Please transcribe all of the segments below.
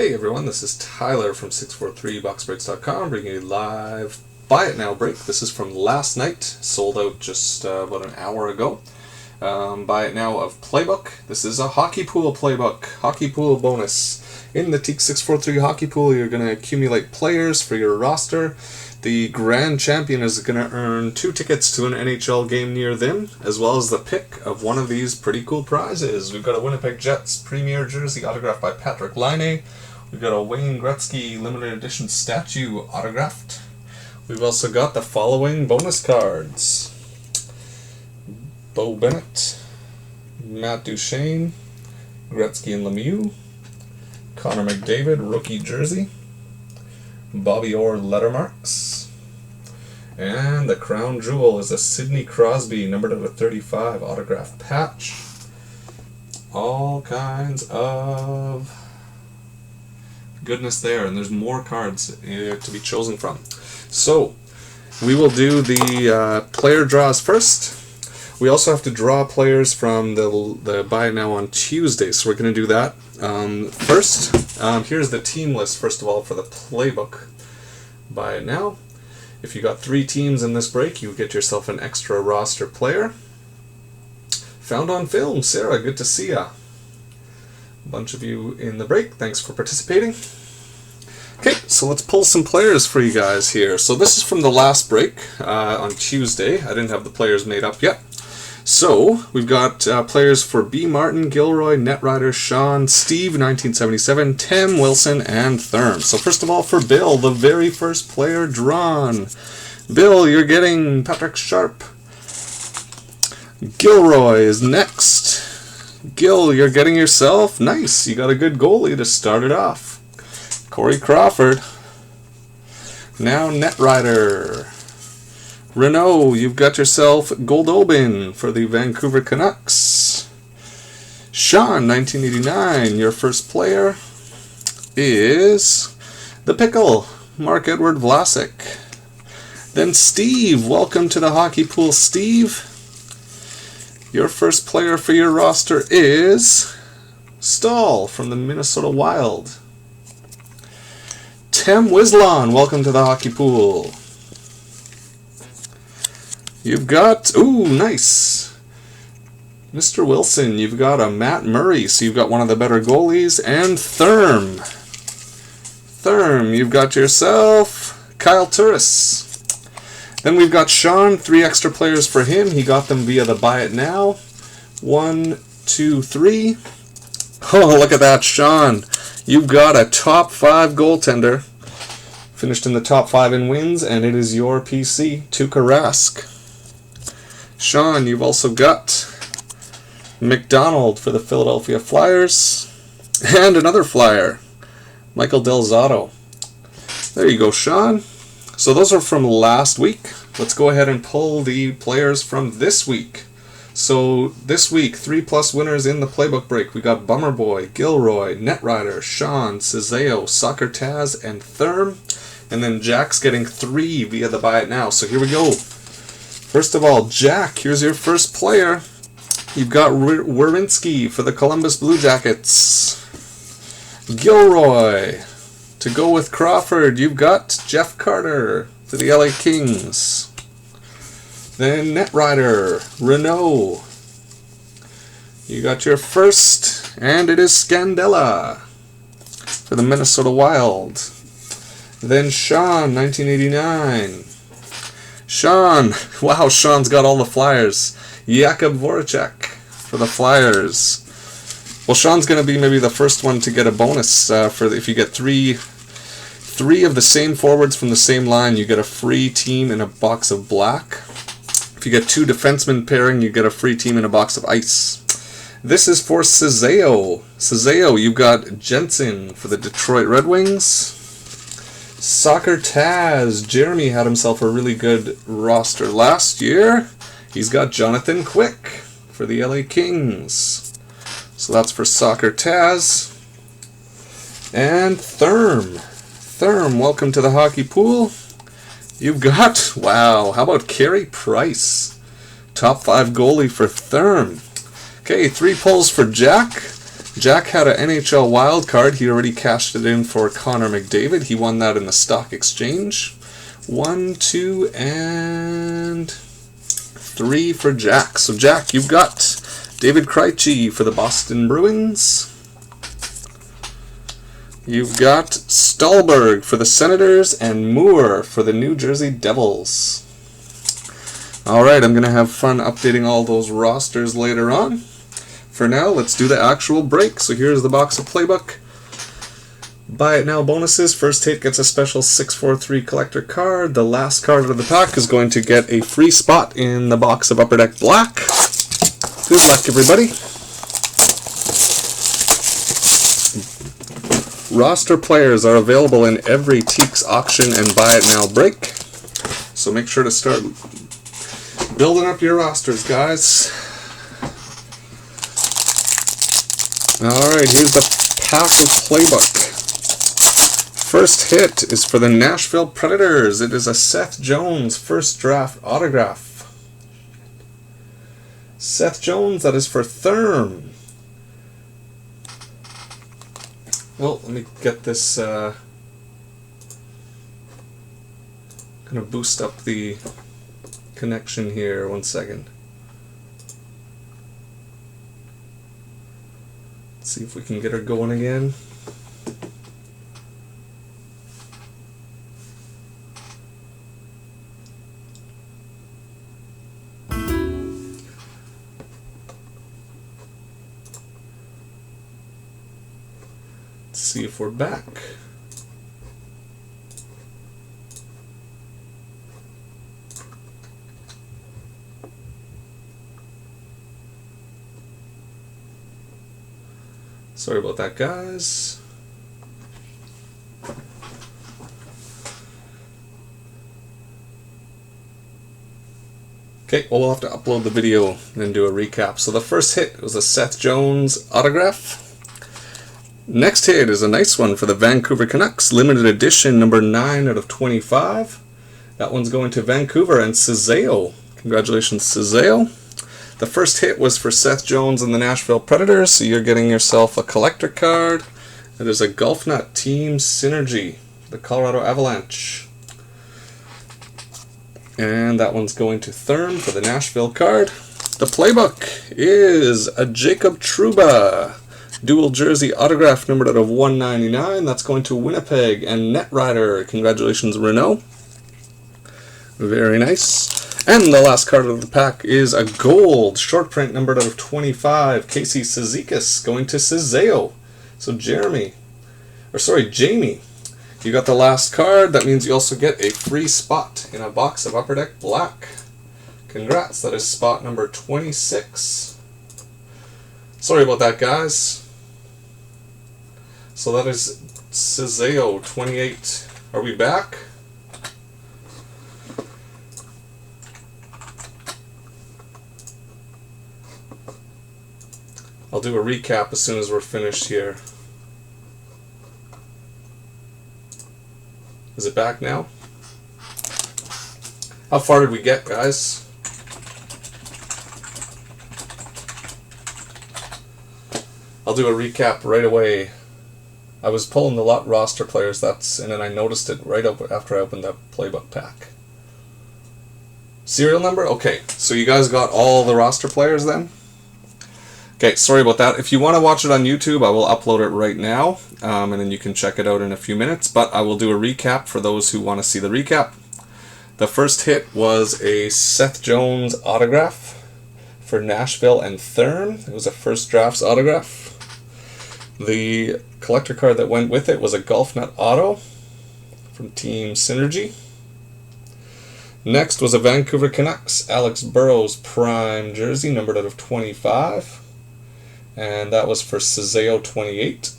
Hey everyone, this is Tyler from 643boxbreaks.com bringing you live Buy It Now break. This is from last night, sold out just about an hour ago. Buy It Now of Playbook. This is a Hockey Pool Playbook, Hockey Pool bonus. In the Teeks643 Hockey Pool, you're going to accumulate players for your roster. The grand champion is going to earn 2 tickets to an NHL game near them, as well as the pick of one of these pretty cool prizes. We've got a Winnipeg Jets Premier Jersey autographed by Patrik Laine. We've got a Wayne Gretzky limited edition statue autographed. We've also got the following bonus cards: Bo Bennett, Matt Duchene, Gretzky and Lemieux, Connor McDavid rookie jersey, Bobby Orr Lettermarks, and the crown jewel is a Sidney Crosby numbered out of 35 autographed patch. All kinds of goodness there, and there's more cards to be chosen from. So we will do the player draws first. We also have to draw players from the Buy It Now on Tuesday, so we're going to do that first. Here's the team list, first of all, for the Playbook Buy It Now. If you got 3 teams in this break, you get yourself an extra roster player. Found on film, Sarah, good to see ya. A bunch of you in the break, thanks for participating. Okay, so let's pull some players for you guys here. So this is from the last break on Tuesday. I didn't have the players made up yet. So we've got players for B. Martin, Gilroy, Netrider, Sean, Steve, 1977, Tim, Wilson, and Therm. So first of all, for Bill, the very first player drawn. Bill, you're getting Patrick Sharp. Gilroy is next. Gil, you're getting yourself, nice, you got a good goalie to start it off. Corey Crawford. Now Netrider. Renault, you've got yourself Goldobin for the Vancouver Canucks. Sean, 1989, your first player is the Pickle, Mark-Edward Vlasic. Then Steve, welcome to the Hockey Pool, Steve. Your first player for your roster is Stahl from the Minnesota Wild. Tim Wislon, welcome to the Hockey Pool. You've got, ooh, nice. Mr. Wilson, you've got a Matt Murray, so you've got one of the better goalies. And Therm. Therm, you've got yourself Kyle Turris. Then we've got Sean, 3 extra players for him. He got them via the Buy It Now. 1, 2, 3. Oh, look at that, Sean. You've got a top 5 goaltender. Finished in the top 5 in wins, and it is your PC, Tuukka Rask. Sean, you've also got McDonald for the Philadelphia Flyers. And another Flyer, Michael Del Zotto. There you go, Sean. So those are from last week. Let's go ahead and pull the players from this week. So this week, 3+ winners in the Playbook break. We got Bummer Boy, Gilroy, Netrider, Sean, Cizeo, Soccer Taz, and Therm. And then Jack's getting 3 via the Buy It Now. So here we go. First of all, Jack, here's your first player. You've got Werenski for the Columbus Blue Jackets. Gilroy. To go with Crawford, you've got Jeff Carter for the LA Kings. Then Netrider, Renault. You got your first, and it is Scandella for the Minnesota Wild. Then Sean, 1989. Sean, wow, Sean's got all the Flyers. Jakub Voracek for the Flyers. Well, Sean's going to be maybe the first one to get a bonus if you get three of the same forwards from the same line, you get a free team in a box of black. If you get 2 defensemen pairing, you get a free team in a box of ice. This is for Cizeo. Cizeo, you've got Jensen for the Detroit Red Wings. Soccer Taz. Jeremy had himself a really good roster last year. He's got Jonathan Quick for the LA Kings. So that's for Soccer Taz. And Therm. Therm, welcome to the Hockey Pool. You've got, wow, how about Carey Price? Top 5 goalie for Therm. Okay, 3 pulls for Jack. Jack had an NHL wild card. He already cashed it in for Connor McDavid. He won that in the stock exchange. 1, 2, and 3 for Jack. So Jack, you've got David Krejci for the Boston Bruins. You've got Stolberg for the Senators and Moore for the New Jersey Devils. Alright, I'm going to have fun updating all those rosters later on. For now, let's do the actual break. So here's the box of Playbook. Buy it now bonuses. First hit gets a special 643 collector card. The last card of the pack is going to get a free spot in the box of Upper Deck Black. Good luck, everybody. Roster players are available in every Teeks auction and buy it now break. So make sure to start building up your rosters, guys. Alright, here's the pack of Playbook. First hit is for the Nashville Predators. It is a Seth Jones first draft autograph. Seth Jones, that is for Therm. Well, let me get this, gonna boost up the connection here, 1 second. Let's see if we can get her going again. See if we're back. Sorry about that, guys. Okay, well, we'll have to upload the video and do a recap. So the first hit was a Seth Jones autograph. Next hit is a nice one for the Vancouver Canucks, limited edition number 9 out of 25. That one's going to Vancouver and Cizeo. Congratulations, Cizeo. The first hit was for Seth Jones and the Nashville Predators, so you're getting yourself a collector card. It is a Golf Nut Team Synergy for the Colorado Avalanche. And that one's going to Therm for the Nashville card. The Playbook is a Jacob Trouba dual jersey autograph numbered out of 199. That's going to Winnipeg and Netrider. Congratulations, Renault. Very nice. And the last card of the pack is a gold short print numbered out of 25. Casey Cizikas going to Cizeo. So Jamie, you got the last card. That means you also get a free spot in a box of Upper Deck Black. Congrats, that is spot number 26. Sorry about that, guys. So that is Cizeo 28. Are we back? I'll do a recap as soon as we're finished here. Is it back now? How far did we get, guys? I'll do a recap right away. I was pulling the lot roster players, and then I noticed it right after I opened that Playbook pack. Serial number? Okay, so you guys got all the roster players then? Okay, sorry about that. If you want to watch it on YouTube, I will upload it right now, and then you can check it out in a few minutes, but I will do a recap for those who want to see the recap. The first hit was a Seth Jones autograph for Nashville and Therm. It was a first drafts autograph. The collector card that went with it was a Golf Nut Auto from Team Synergy. Next was a Vancouver Canucks Alex Burrows Prime jersey numbered out of 25. And that was for Cizeo 28.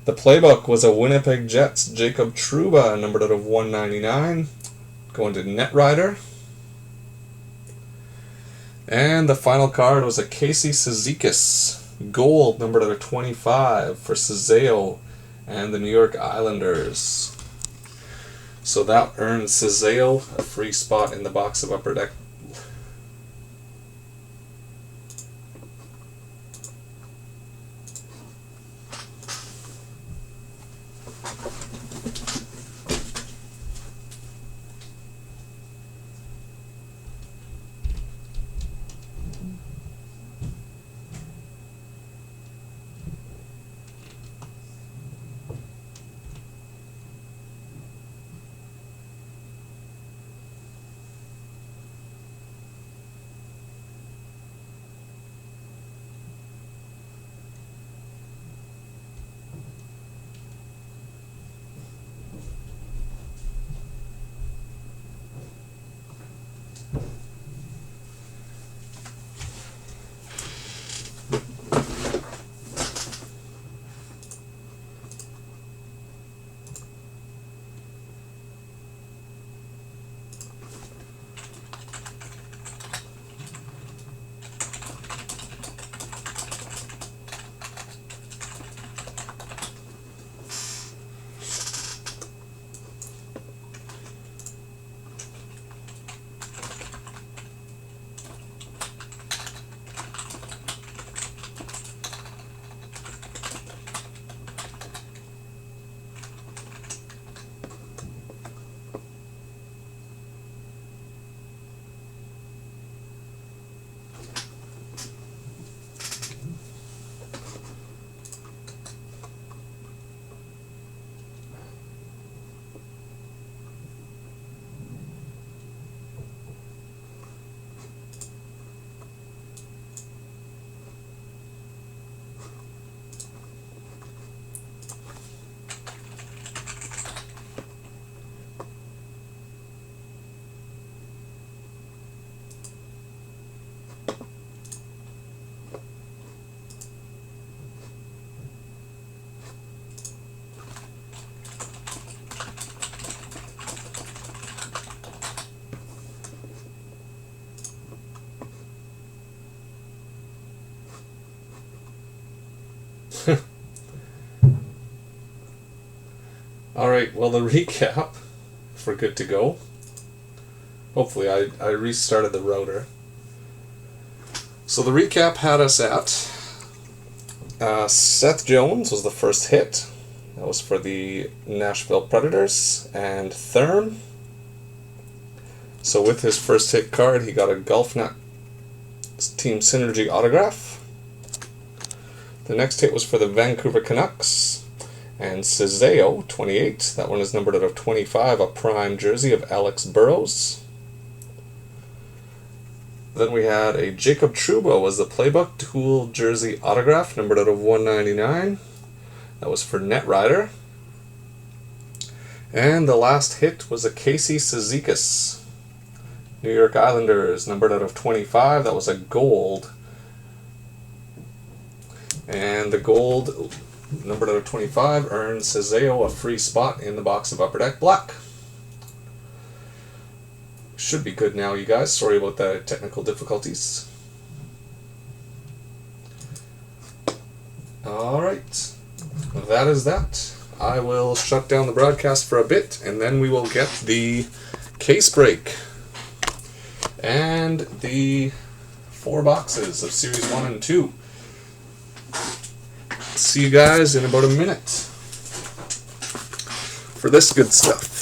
The Playbook was a Winnipeg Jets Jacob Trouba numbered out of 199 going to Netrider. And the final card was a Casey Cizikas gold numbered out of 25 for Cizeo and the New York Islanders. So that earned Cizeo a free spot in the box of Upper Deck. Alright, well, the recap, if we're good to go. Hopefully I restarted the router. So the recap had us at Seth Jones was the first hit. That was for the Nashville Predators. And Therm. So with his first hit card, he got a GolfNet Team Synergy autograph. The next hit was for the Vancouver Canucks. And Cizeo, 28, that one is numbered out of 25, a prime jersey of Alex Burrows. Then we had a Jacob Trouba was the Playbook dual jersey autograph, numbered out of 199. That was for Netrider. And the last hit was a Casey Cizikas, New York Islanders, numbered out of 25. That was a gold. And the gold, numbered out of 25, earns Cizeo a free spot in the box of Upper Deck Black. Should be good now, you guys. Sorry about the technical difficulties. Alright, that is that. I will shut down the broadcast for a bit, and then we will get the case break and the 4 boxes of Series 1 and 2. See you guys in about a minute for this good stuff.